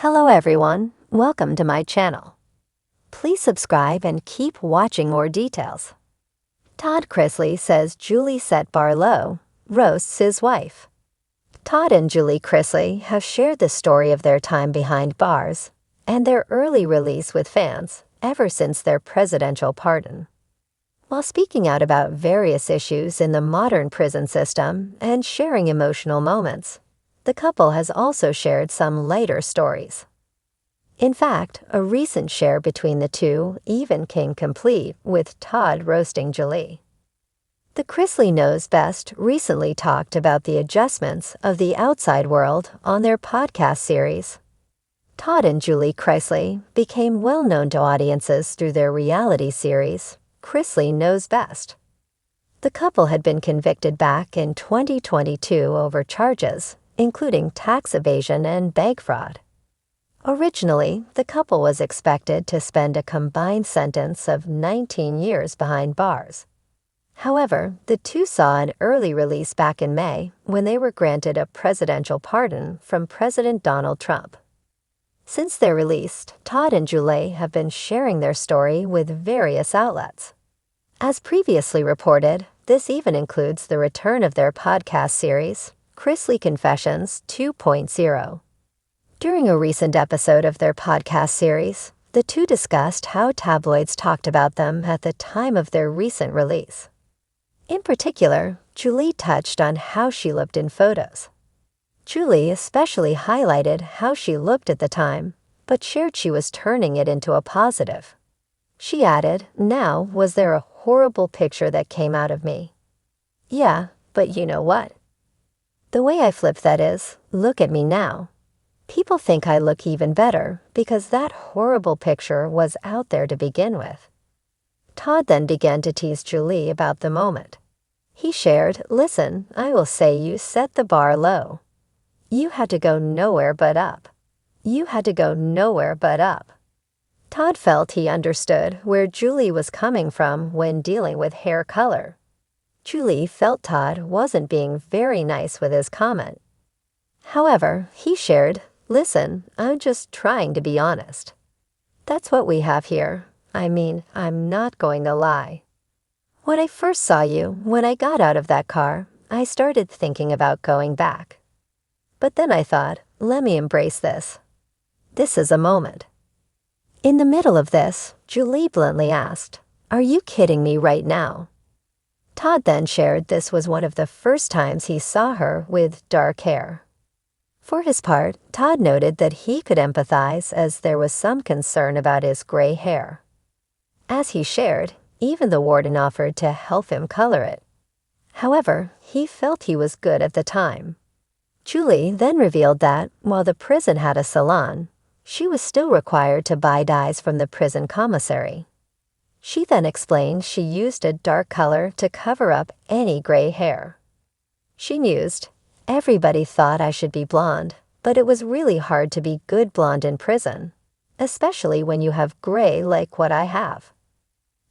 Hello everyone, welcome to my channel. Please subscribe and keep watching more details. Todd Chrisley says Julie set bar low, roasts his wife. Todd and Julie Chrisley have shared the story of their time behind bars and their early release with fans ever since their presidential pardon. While speaking out about various issues in the modern prison system and sharing emotional moments, the couple has also shared some lighter stories. In fact, a recent share between the two even came complete with Todd roasting Julie. The Chrisley Knows Best recently talked about the adjustments of the outside world on their podcast series. Todd and Julie Chrisley became well known to audiences through their reality series, Chrisley Knows Best. The couple had been convicted back in 2022 over charges including tax evasion and bank fraud. Originally, the couple was expected to spend a combined sentence of 19 years behind bars. However, the two saw an early release back in May when they were granted a presidential pardon from President Donald Trump. Since their release, Todd and Julie have been sharing their story with various outlets. As previously reported, this even includes the return of their podcast series, Chrisley Confessions 2.0. During a recent episode of their podcast series, the two discussed how tabloids talked about them at the time of their recent release. In particular, Julie touched on how she looked in photos. Julie especially highlighted how she looked at the time, but shared she was turning it into a positive. She added, "Now, was there a horrible picture that came out of me? Yeah, but you know what? The way I flipped that is, look at me now. People think I look even better because that horrible picture was out there to begin with." Todd then began to tease Julie about the moment. He shared, "Listen, I will say you set the bar low. You had to go nowhere but up. You had to go nowhere but up." Todd felt he understood where Julie was coming from when dealing with hair color. Julie felt Todd wasn't being very nice with his comment. However, he shared, "Listen, I'm just trying to be honest. That's what we have here. I mean, I'm not going to lie. When I first saw you, when I got out of that car, I started thinking about going back. But then I thought, let me embrace this. This is a moment." In the middle of this, Julie bluntly asked, "Are you kidding me right now?" Todd then shared this was one of the first times he saw her with dark hair. For his part, Todd noted that he could empathize as there was some concern about his gray hair. As he shared, even the warden offered to help him color it. However, he felt he was good at the time. Julie then revealed that, while the prison had a salon, she was still required to buy dyes from the prison commissary. She then explained she used a dark color to cover up any gray hair. She mused, "Everybody thought I should be blonde, but it was really hard to be good blonde in prison, especially when you have gray like what I have."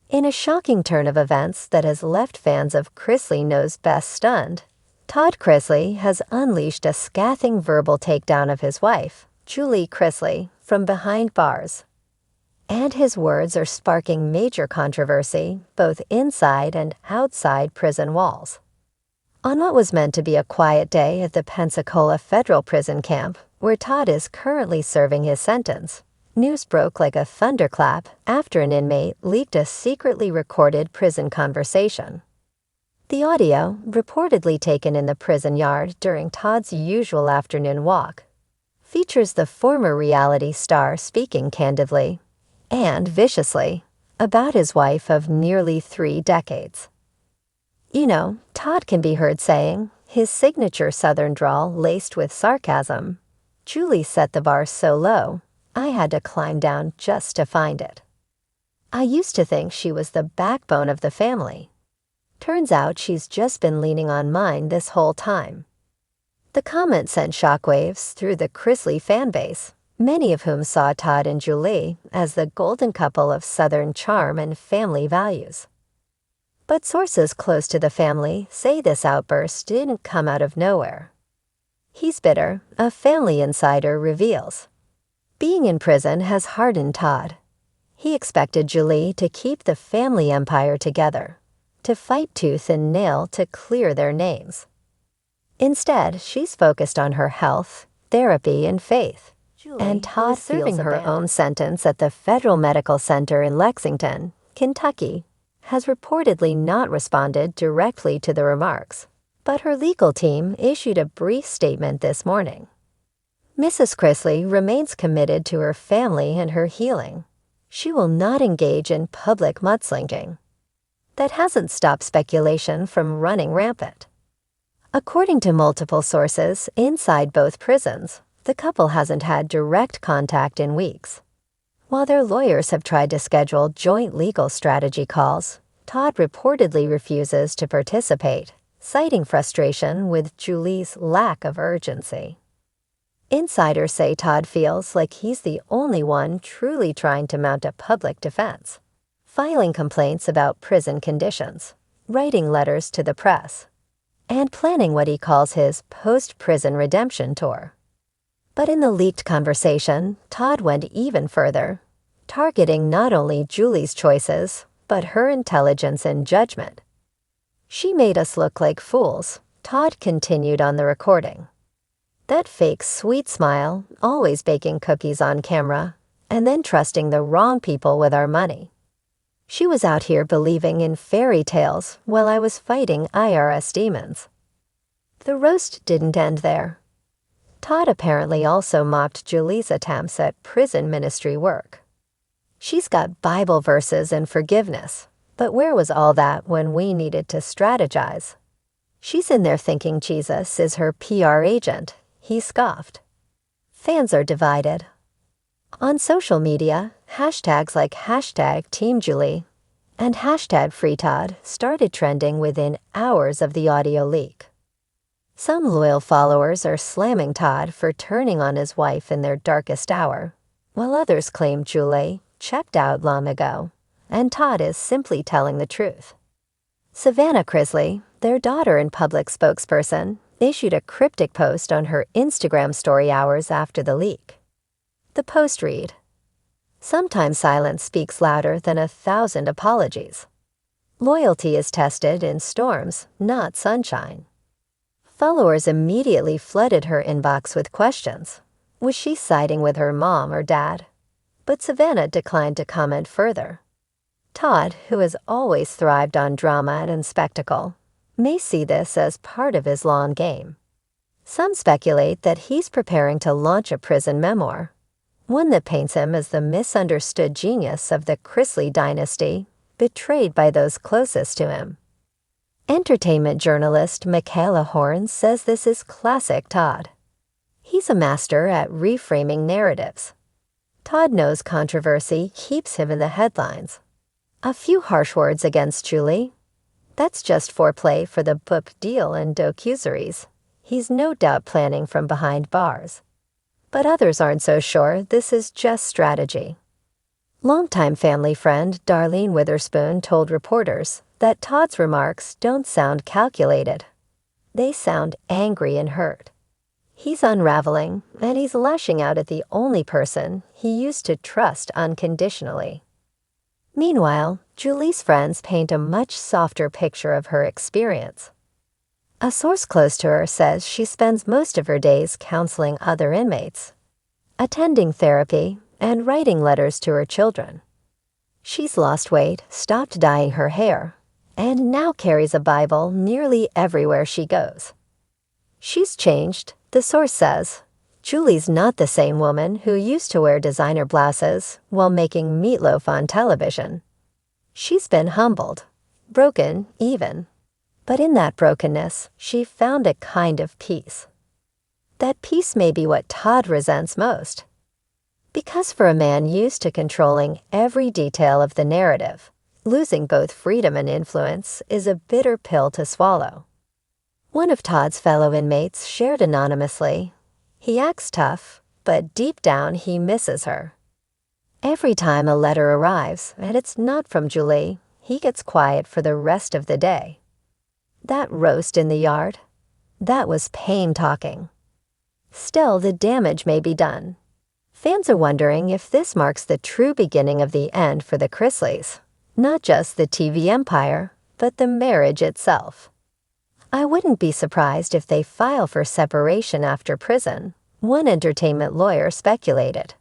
In a shocking turn of events that has left fans of Chrisley Knows Best stunned, Todd Chrisley has unleashed a scathing verbal takedown of his wife, Julie Chrisley, from behind bars. And his words are sparking major controversy both inside and outside prison walls. On what was meant to be a quiet day at the Pensacola Federal Prison Camp, where Todd is currently serving his sentence, news broke like a thunderclap after an inmate leaked a secretly recorded prison conversation. The audio, reportedly taken in the prison yard during Todd's usual afternoon walk, features the former reality star speaking candidly and viciously about his wife of nearly 3 decades. You know, Todd can be heard saying, his signature Southern drawl laced with sarcasm, "Julie set the bar so low, I had to climb down just to find it. I used to think she was the backbone of the family. Turns out she's just been leaning on mine this whole time." The comment sent shockwaves through the Chrisley fan base, many of whom saw Todd and Julie as the golden couple of Southern charm and family values. But sources close to the family say this outburst didn't come out of nowhere. "He's bitter," a family insider reveals. Being in prison has hardened Todd. He expected Julie to keep the family empire together, to fight tooth and nail to clear their names. Instead, she's focused on her health, therapy, and faith. And Todd, serving her own sentence at the Federal Medical Center in Lexington, Kentucky, has reportedly not responded directly to the remarks, but her legal team issued a brief statement this morning. Mrs. Chrisley remains committed to her family and her healing. She will not engage in public mudslinging. That hasn't stopped speculation from running rampant. According to multiple sources inside both prisons, the couple hasn't had direct contact in weeks. While their lawyers have tried to schedule joint legal strategy calls, Todd reportedly refuses to participate, citing frustration with Julie's lack of urgency. Insiders say Todd feels like he's the only one truly trying to mount a public defense, filing complaints about prison conditions, writing letters to the press, and planning what he calls his post-prison redemption tour. But in the leaked conversation, Todd went even further, targeting not only Julie's choices, but her intelligence and judgment. "She made us look like fools," Todd continued on the recording. "That fake sweet smile, always baking cookies on camera, and then trusting the wrong people with our money. She was out here believing in fairy tales while I was fighting IRS demons." The roast didn't end there. Todd apparently also mocked Julie's attempts at prison ministry work. "She's got Bible verses and forgiveness, but where was all that when we needed to strategize? She's in there thinking Jesus is her PR agent," he scoffed. Fans are divided. On social media, hashtags like #TeamJulie and #FreeTodd started trending within hours of the audio leak. Some loyal followers are slamming Todd for turning on his wife in their darkest hour, while others claim Julie checked out long ago, and Todd is simply telling the truth. Savannah Chrisley, their daughter and public spokesperson, issued a cryptic post on her Instagram story hours after the leak. The post read, "Sometimes silence speaks louder than 1,000 apologies. Loyalty is tested in storms, not sunshine." Followers immediately flooded her inbox with questions. Was she siding with her mom or dad? But Savannah declined to comment further. Todd, who has always thrived on drama and spectacle, may see this as part of his long game. Some speculate that he's preparing to launch a prison memoir, one that paints him as the misunderstood genius of the Chrisley dynasty, betrayed by those closest to him. Entertainment journalist Michaela Horn says this is classic Todd. He's a master at reframing narratives. Todd knows controversy keeps him in the headlines. A few harsh words against Julie? That's just foreplay for the book deal and docuseries. He's no doubt planning from behind bars. But others aren't so sure this is just strategy. Longtime family friend Darlene Witherspoon told reporters that Todd's remarks don't sound calculated. They sound angry and hurt. He's unraveling, and he's lashing out at the only person he used to trust unconditionally. Meanwhile, Julie's friends paint a much softer picture of her experience. A source close to her says she spends most of her days counseling other inmates, attending therapy, and writing letters to her children. She's lost weight, stopped dyeing her hair, and now carries a Bible nearly everywhere she goes. She's changed, the source says. Julie's not the same woman who used to wear designer blouses while making meatloaf on television. She's been humbled, broken even. But in that brokenness, she found a kind of peace. That peace may be what Todd resents most. Because for a man used to controlling every detail of the narrative, losing both freedom and influence is a bitter pill to swallow. One of Todd's fellow inmates shared anonymously, "He acts tough, but deep down he misses her. Every time a letter arrives and it's not from Julie, he gets quiet for the rest of the day." That roast in the yard? That was pain talking. Still, the damage may be done. Fans are wondering if this marks the true beginning of the end for the Chrisleys. Not just the TV empire, but the marriage itself. I wouldn't be surprised if they file for separation after prison, one entertainment lawyer speculated.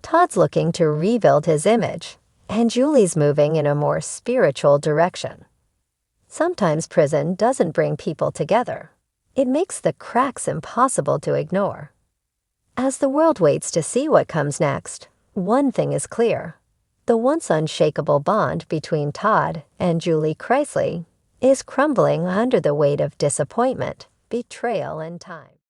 Todd's looking to rebuild his image, and Julie's moving in a more spiritual direction. Sometimes prison doesn't bring people together. It makes the cracks impossible to ignore. As the world waits to see what comes next, one thing is clear. The once unshakable bond between Todd and Julie Chrisley is crumbling under the weight of disappointment, betrayal, and time.